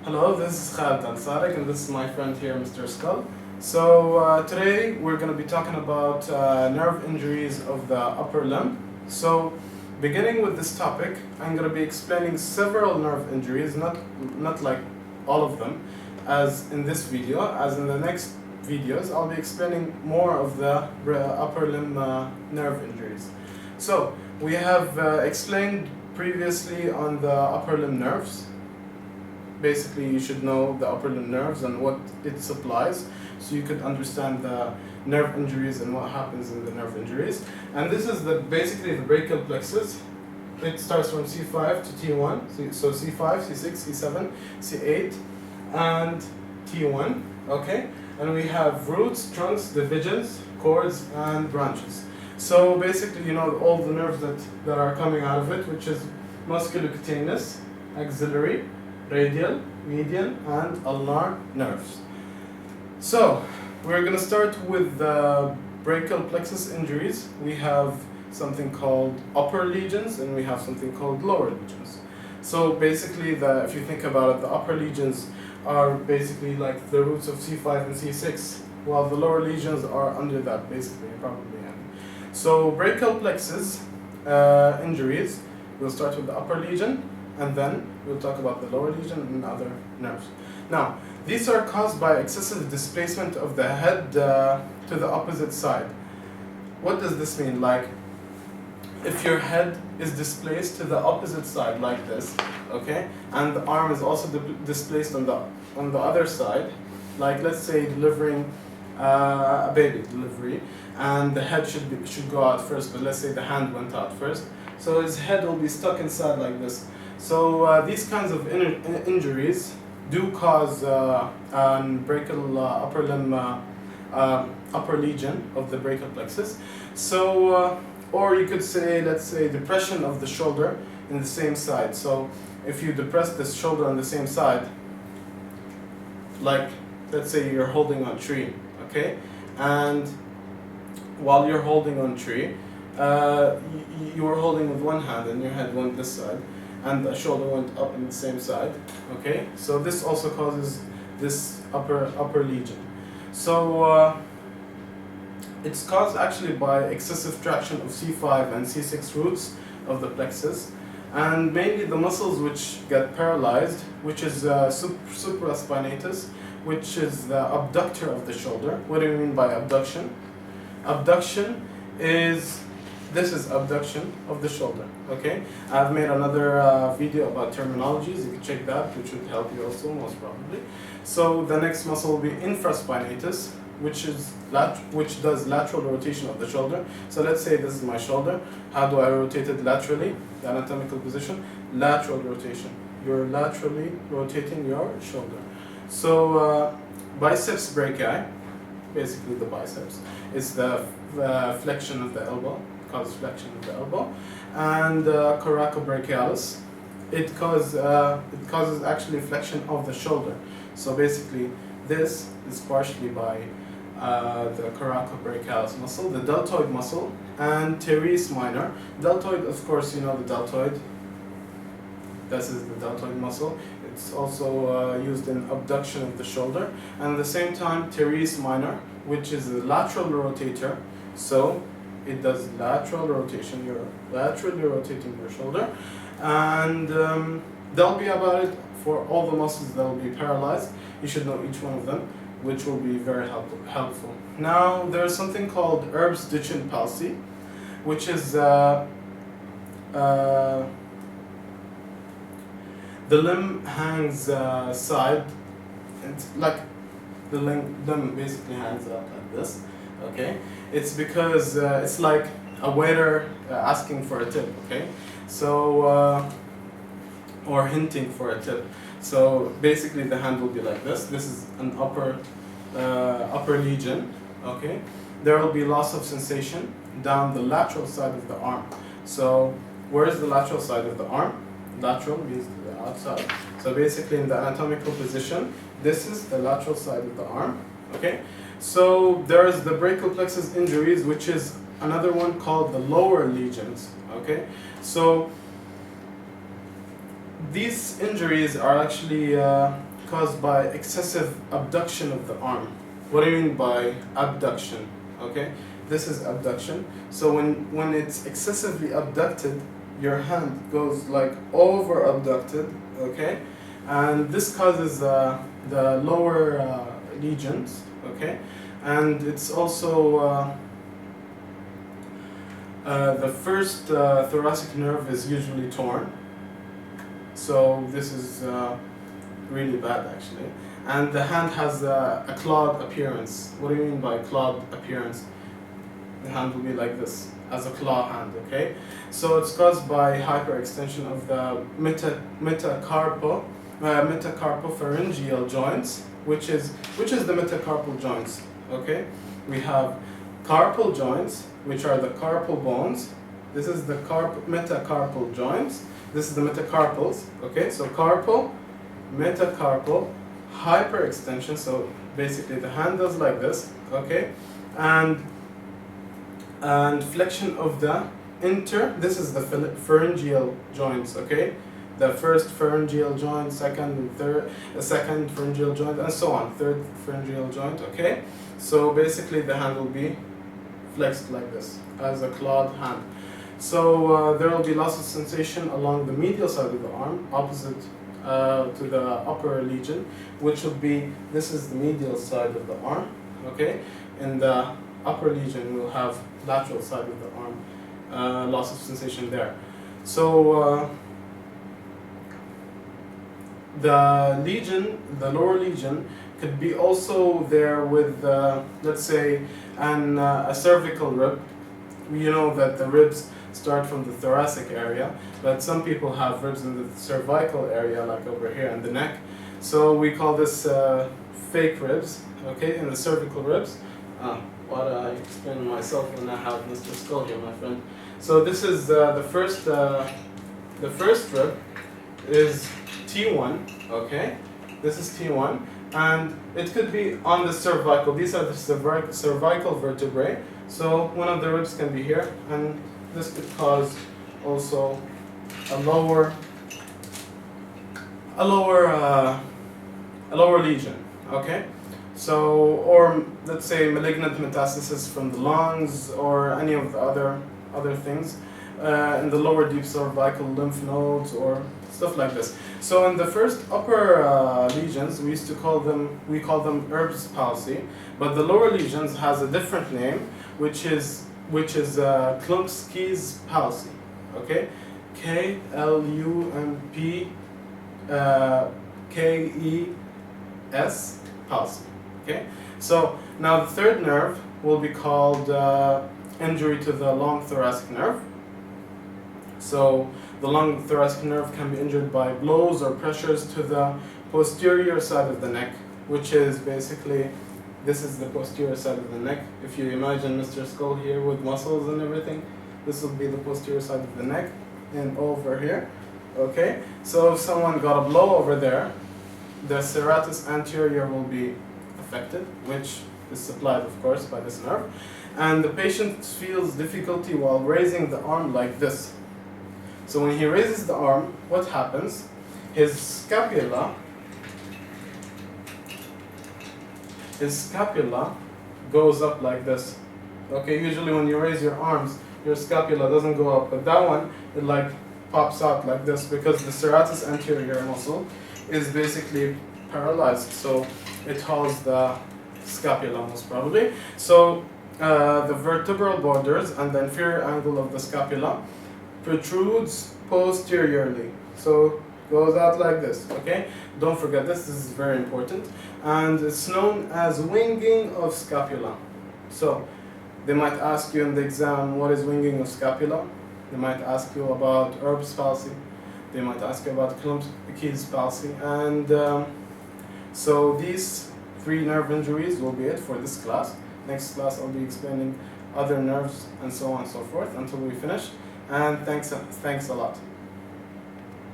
Hello, this is Khalid and Sadek, and this is my friend here, Mr. Skull. So today we're going to be talking about nerve injuries of the upper limb. So beginning with this topic, I'm going to be explaining several nerve injuries, not like all of them, as in this video. As in the next videos, I'll be explaining more of the upper limb nerve injuries. So we have explained previously on the upper limb nerves. Basically, you should know the upper limb nerves and what it supplies, so you could understand the nerve injuries and what happens in the nerve injuries. And this is basically the brachial plexus. It starts from C5 to T1, so C5, C6, C7, C8, and T1. Okay, and we have roots, trunks, divisions, cords, and branches. So basically, you know all the nerves that are coming out of it, which is musculocutaneous, axillary, radial, median, and ulnar nerves. So we're going to start with the brachial plexus injuries. We have something called upper lesions and we have something called lower lesions. So basically, if you think about it, the upper lesions are basically like the roots of C5 and C6, while the lower lesions are under that, basically, probably. So brachial plexus injuries, we'll start with the upper lesion, and then we'll talk about the lower lesion and other nerves. Now, these are caused by excessive displacement of the head to the opposite side. What does this mean? Like, if your head is displaced to the opposite side like this, okay, and the arm is also displaced on the other side, like let's say delivering a baby delivery, and the head should go out first, but let's say the hand went out first, so his head will be stuck inside like this. So these kinds of injuries do cause brachial upper limb upper lesion of the brachial plexus. So or you could say, let's say, depression of the shoulder in the same side. So if you depress this shoulder on the same side, like let's say you're holding on tree, okay, and while you're holding on tree, you were holding with one hand and your head went this side, and the shoulder went up in the same side, okay? So this also causes this upper lesion. So it's caused actually by excessive traction of C5 and C6 roots of the plexus, and mainly the muscles which get paralyzed, which is supraspinatus, which is the abductor of the shoulder. What do you mean by abduction? Abduction is abduction of the shoulder, okay? I've made another video about terminologies, you can check that, which would help you also, most probably. So the next muscle will be infraspinatus, which does lateral rotation of the shoulder. So let's say this is my shoulder. How do I rotate it laterally? The anatomical position, lateral rotation. You're laterally rotating your shoulder. So biceps brachii, basically the biceps, is the flexion of the elbow, causes flexion of the elbow, and coracobrachialis, it causes actually flexion of the shoulder. So basically, this is partially by the coracobrachialis muscle, the deltoid muscle, and teres minor. Deltoid, of course, you know the deltoid. This is the deltoid muscle. It's also used in abduction of the shoulder, and at the same time, teres minor, which is a lateral rotator. So it does lateral rotation. You're laterally rotating your shoulder, and that'll be about it for all the muscles that will be paralyzed. You should know each one of them, which will be very helpful. Now, there's something called Erb's-Duchenne palsy, which is the limb hangs side. It's like the limb basically hangs out like this. Okay, it's because it's like a waiter asking for a tip. Okay, so or hinting for a tip. So basically, the hand will be like this. This is an upper lesion. Okay, there will be loss of sensation down the lateral side of the arm. So where is the lateral side of the arm? Lateral means the outside. So basically, in the anatomical position, this is the lateral side of the arm. Okay, so there is the brachial plexus injuries, which is another one called the lower lesions. Okay, so these injuries are actually caused by excessive abduction of the arm. What do you mean by abduction? Okay, this is abduction. So when it's excessively abducted, your hand goes like over abducted, okay, and this causes the lower lesions, okay, and it's also the first thoracic nerve is usually torn, so this is really bad actually. And the hand has a clawed appearance. What do you mean by clawed appearance? The hand will be like this, as a claw hand, okay? So it's caused by hyperextension of the metacarpopharyngeal joints, which is the metacarpal joints, okay? We have carpal joints, which are the carpal bones. This is the metacarpal joints. This is the metacarpals, okay? So carpal, metacarpal, hyperextension, so basically the hand does like this, okay? And flexion of the this is the pharyngeal joints, okay? The first pharyngeal joint, second and third, second pharyngeal joint, and so on, third pharyngeal joint, okay? So basically the hand will be flexed like this, as a clawed hand. So there will be loss of sensation along the medial side of the arm, opposite to the upper lesion, which would be, this is the medial side of the arm, okay? In the upper lesion, we'll have lateral side of the arm, loss of sensation there. So the lesion, the lower lesion, could be also there with, let's say, a cervical rib. You know that the ribs start from the thoracic area, but some people have ribs in the cervical area, like over here in the neck. So we call this fake ribs, okay, in the cervical ribs. Why do I explain myself when I have Mr. Skull here, my friend? So this is the first rib is T1, okay? This is T1, and it could be on the cervical. These are the cervical vertebrae. So one of the ribs can be here, and this could cause also a lower lesion, okay? So, or let's say malignant metastasis from the lungs or any of the other things in the lower deep cervical lymph nodes or stuff like this. So in the first upper lesions, we call them Erb's palsy, but the lower lesions has a different name, which is Klumpsky's palsy. Okay, KLUMPKES palsy. Okay, so now the third nerve will be called injury to the long thoracic nerve. So the long thoracic nerve can be injured by blows or pressures to the posterior side of the neck, which is basically, this is the posterior side of the neck. If you imagine Mr. Skull here with muscles and everything, this will be the posterior side of the neck and over here. Okay, so if someone got a blow over there, the serratus anterior will be affected, which is supplied, of course, by this nerve. And the patient feels difficulty while raising the arm like this. So when he raises the arm, what happens? His scapula goes up like this. Okay, usually when you raise your arms, your scapula doesn't go up, but that one, it like pops out like this because the serratus anterior muscle is basically paralyzed, so it holds the scapula most probably. So the vertebral borders and the inferior angle of the scapula protrudes posteriorly, so goes out like this. Okay, don't forget this is very important, and it's known as winging of scapula. So they might ask you in the exam, what is winging of scapula? They might ask you about Erb's palsy. They might ask you about Klumpsky's palsy. And so these 3 nerve injuries will be it for this class. Next class I'll be explaining other nerves and so on and so forth until we finish. And thanks a lot.